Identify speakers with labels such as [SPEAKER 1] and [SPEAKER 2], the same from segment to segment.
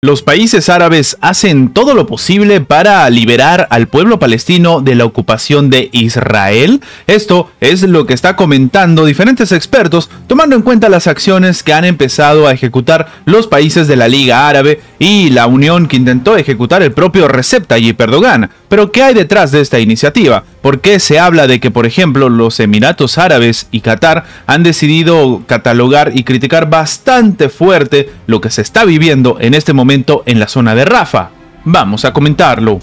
[SPEAKER 1] Los países árabes hacen todo lo posible para liberar al pueblo palestino de la ocupación de Israel. Esto es lo que está comentando diferentes expertos, tomando en cuenta las acciones que han empezado a ejecutar los países de la Liga Árabe y la unión que intentó ejecutar el propio Recep Tayyip Erdogan. Pero ¿qué hay detrás de esta iniciativa? ¿Por qué se habla de que, por ejemplo, los Emiratos Árabes y Qatar han decidido catalogar y criticar bastante fuerte lo que se está viviendo en este momento en la zona de Rafah? Vamos a comentarlo.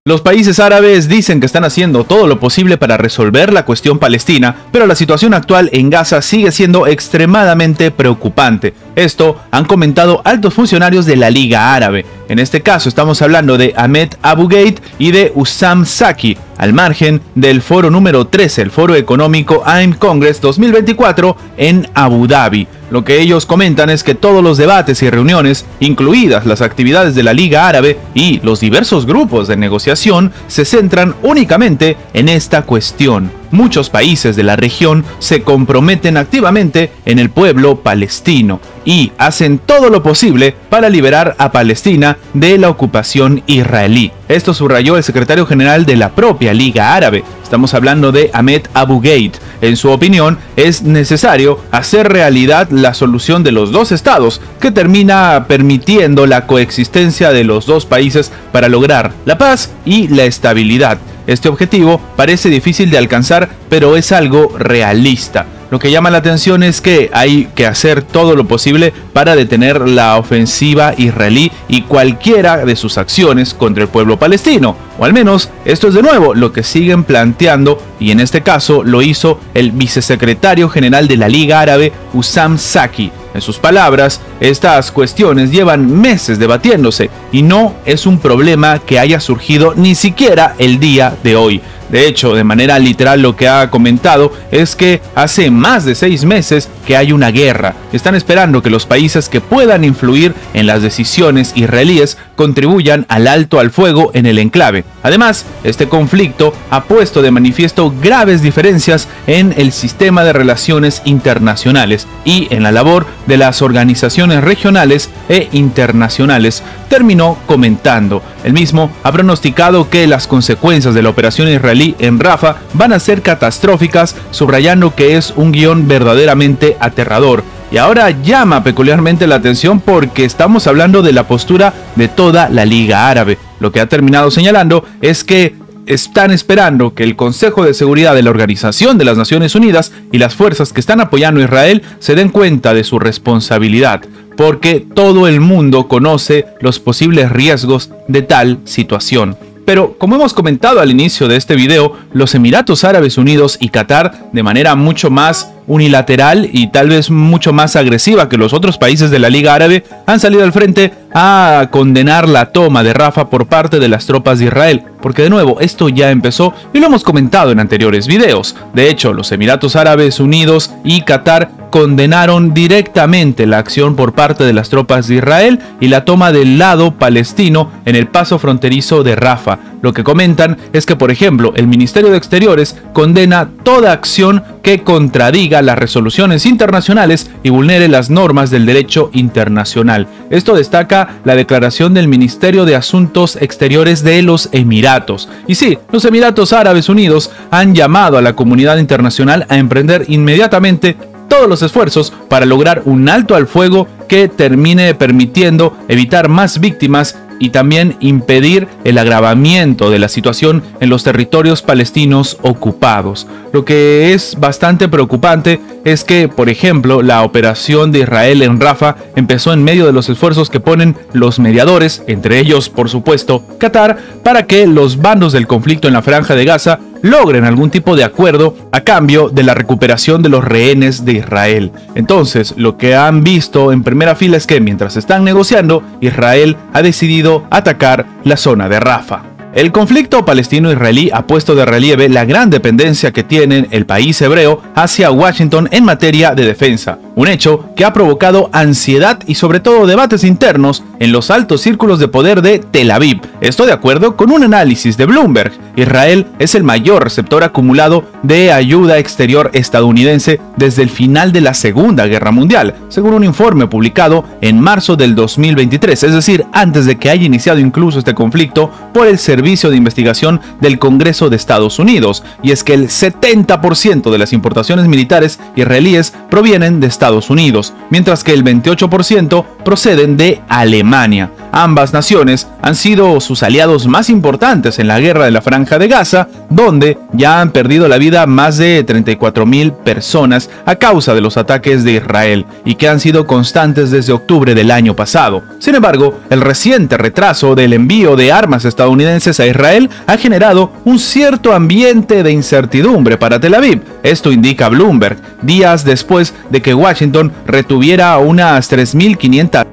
[SPEAKER 1] Los países árabes dicen que están haciendo todo lo posible para resolver la cuestión palestina, pero la situación actual en Gaza sigue siendo extremadamente preocupante. Esto han comentado altos funcionarios de la Liga Árabe. En este caso estamos hablando de Ahmed Abu Gheit y de Hussam Zaki, al margen del foro número 13, el Foro Económico AIM Congress 2024 en Abu Dhabi. Lo que ellos comentan es que todos los debates y reuniones, incluidas las actividades de la Liga Árabe y los diversos grupos de negociación, se centran únicamente en esta cuestión. Muchos países de la región se comprometen activamente en el pueblo palestino y hacen todo lo posible para liberar a Palestina de la ocupación israelí. Esto subrayó el secretario general de la propia Liga Árabe. Estamos hablando de Ahmed Abu Gheit. En su opinión, es necesario hacer realidad la solución de los dos estados, que termina permitiendo la coexistencia de los dos países para lograr la paz y la estabilidad. Este objetivo parece difícil de alcanzar, pero es algo realista. Lo que llama la atención es que hay que hacer todo lo posible para detener la ofensiva israelí y cualquiera de sus acciones contra el pueblo palestino. O al menos esto es de nuevo lo que siguen planteando, y en este caso lo hizo el vicesecretario general de la Liga Árabe, Hussam Zaki. En sus palabras, estas cuestiones llevan meses debatiéndose y no es un problema que haya surgido ni siquiera el día de hoy. De hecho, de manera literal, lo que ha comentado es que hace más de 6 meses que hay una guerra. Están esperando que los países que puedan influir en las decisiones israelíes contribuyan al alto al fuego en el enclave. Además, este conflicto ha puesto de manifiesto graves diferencias en el sistema de relaciones internacionales y en la labor de las organizaciones regionales e internacionales, terminó comentando. El mismo ha pronosticado que las consecuencias de la operación israelí en Rafah van a ser catastróficas, subrayando que es un guión verdaderamente aterrador. Y ahora llama peculiarmente la atención porque estamos hablando de la postura de toda la Liga Árabe. Lo que ha terminado señalando es que están esperando que el Consejo de Seguridad de la Organización de las Naciones Unidas y las fuerzas que están apoyando a Israel se den cuenta de su responsabilidad, porque todo el mundo conoce los posibles riesgos de tal situación. Pero, como hemos comentado al inicio de este video, los Emiratos Árabes Unidos y Qatar, de manera mucho más unilateral y tal vez mucho más agresiva que los otros países de la Liga Árabe, han salido al frente a condenar la toma de Rafah por parte de las tropas de Israel, porque de nuevo esto ya empezó y lo hemos comentado en anteriores videos. De hecho, los Emiratos Árabes Unidos y Qatar condenaron directamente la acción por parte de las tropas de Israel y la toma del lado palestino en el paso fronterizo de Rafah. Lo que comentan es que, por ejemplo, el Ministerio de Exteriores condena toda acción que contradiga las resoluciones internacionales y vulnere las normas del derecho internacional. Esto destaca la declaración del Ministerio de Asuntos Exteriores de los Emiratos. Y sí, los Emiratos Árabes Unidos han llamado a la comunidad internacional a emprender inmediatamente todos los esfuerzos para lograr un alto al fuego que termine permitiendo evitar más víctimas y también impedir el agravamiento de la situación en los territorios palestinos ocupados. Lo que es bastante preocupante es que, por ejemplo, la operación de Israel en Rafah empezó en medio de los esfuerzos que ponen los mediadores, entre ellos, por supuesto, Qatar, para que los bandos del conflicto en la Franja de Gaza logren algún tipo de acuerdo a cambio de la recuperación de los rehenes de Israel. Entonces, lo que han visto en primera fila es que mientras están negociando, Israel ha decidido atacar la zona de Rafah. El conflicto palestino-israelí ha puesto de relieve la gran dependencia que tiene el país hebreo hacia Washington en materia de defensa, un hecho que ha provocado ansiedad y sobre todo debates internos en los altos círculos de poder de Tel Aviv. Esto de acuerdo con un análisis de Bloomberg. Israel es el mayor receptor acumulado de ayuda exterior estadounidense desde el final de la Segunda Guerra Mundial, según un informe publicado en marzo del 2023, es decir, antes de que haya iniciado incluso este conflicto por el Servicio de Investigación del Congreso de Estados Unidos. Y es que el 70% de las importaciones militares israelíes provienen de Estados Unidos, mientras que el 28% proceden de Alemania. Ambas naciones han sido sus aliados más importantes en la guerra de la Franja de Gaza, donde ya han perdido la vida más de 34.000 personas a causa de los ataques de Israel y que han sido constantes desde octubre del año pasado. Sin embargo, el reciente retraso del envío de armas estadounidenses a Israel ha generado un cierto ambiente de incertidumbre para Tel Aviv. Esto indica Bloomberg, días después de que Washington retuviera unas 3.500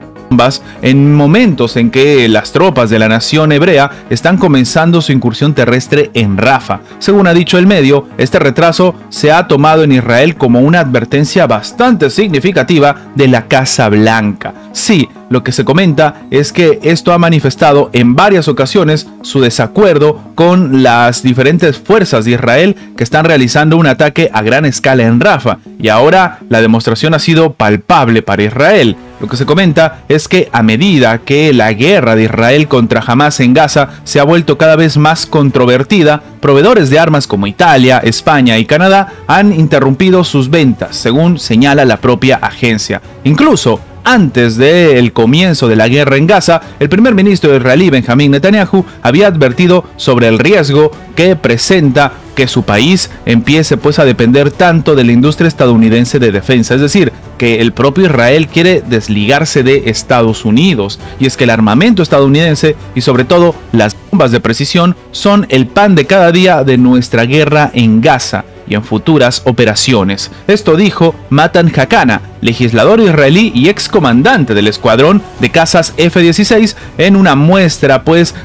[SPEAKER 1] en momentos en que las tropas de la nación hebrea están comenzando su incursión terrestre en Rafah. Según ha dicho el medio, este retraso se ha tomado en Israel como una advertencia bastante significativa de la Casa Blanca. Sí, lo que se comenta es que esto ha manifestado en varias ocasiones su desacuerdo con las diferentes fuerzas de Israel que están realizando un ataque a gran escala en Rafah, y ahora la demostración ha sido palpable para Israel. Lo que se comenta es que a medida que la guerra de Israel contra Hamas en Gaza se ha vuelto cada vez más controvertida, proveedores de armas como Italia, España y Canadá han interrumpido sus ventas, según señala la propia agencia. Incluso antes del comienzo de la guerra en Gaza, el primer ministro israelí Benjamín Netanyahu había advertido sobre el riesgo que presenta que su país empiece a depender tanto de la industria estadounidense de defensa, es decir, que el propio Israel quiere desligarse de Estados Unidos, y es que el armamento estadounidense y sobre todo las bombas de precisión son el pan de cada día de nuestra guerra en Gaza y en futuras operaciones. Esto dijo Matan Hakana, legislador israelí y excomandante del escuadrón de cazas F-16, en una muestra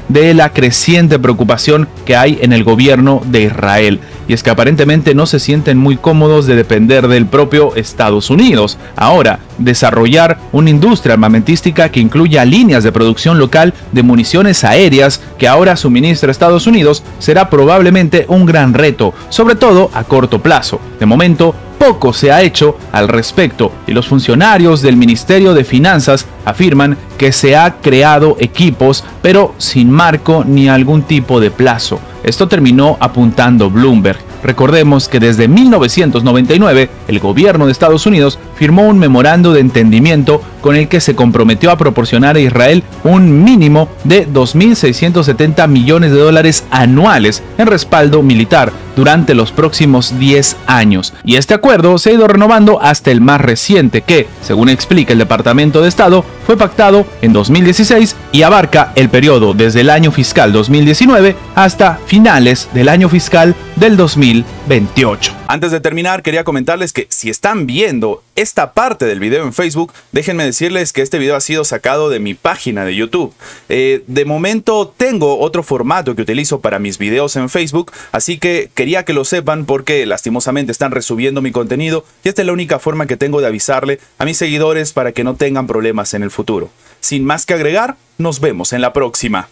[SPEAKER 1] de la creciente preocupación que hay en el gobierno de Israel. Y es que aparentemente no se sienten muy cómodos de depender del propio Estados Unidos. Ahora, desarrollar una industria armamentística que incluya líneas de producción local de municiones aéreas que ahora suministra Estados Unidos será probablemente un gran reto, sobre todo a corto plazo. De momento, poco se ha hecho al respecto y los funcionarios del Ministerio de Finanzas afirman que se ha creado equipos, pero sin marco ni algún tipo de plazo. Esto terminó apuntando Bloomberg. Recordemos que desde 1999 el gobierno de Estados Unidos firmó un memorando de entendimiento con el que se comprometió a proporcionar a Israel un mínimo de 2.670 millones de dólares anuales en respaldo militar durante los próximos 10 años. Y este acuerdo se ha ido renovando hasta el más reciente que, según explica el Departamento de Estado, fue pactado en 2016 y abarca el periodo desde el año fiscal 2019 hasta finales del año fiscal del 2028.
[SPEAKER 2] Antes de terminar, quería comentarles que si están viendo esta parte del video en Facebook, déjenme decirles que este video ha sido sacado de mi página de YouTube. De momento tengo otro formato que utilizo para mis videos en Facebook, así que quería que lo sepan porque lastimosamente están resubiendo mi contenido y esta es la única forma que tengo de avisarle a mis seguidores para que no tengan problemas en el futuro. Sin más que agregar, nos vemos en la próxima.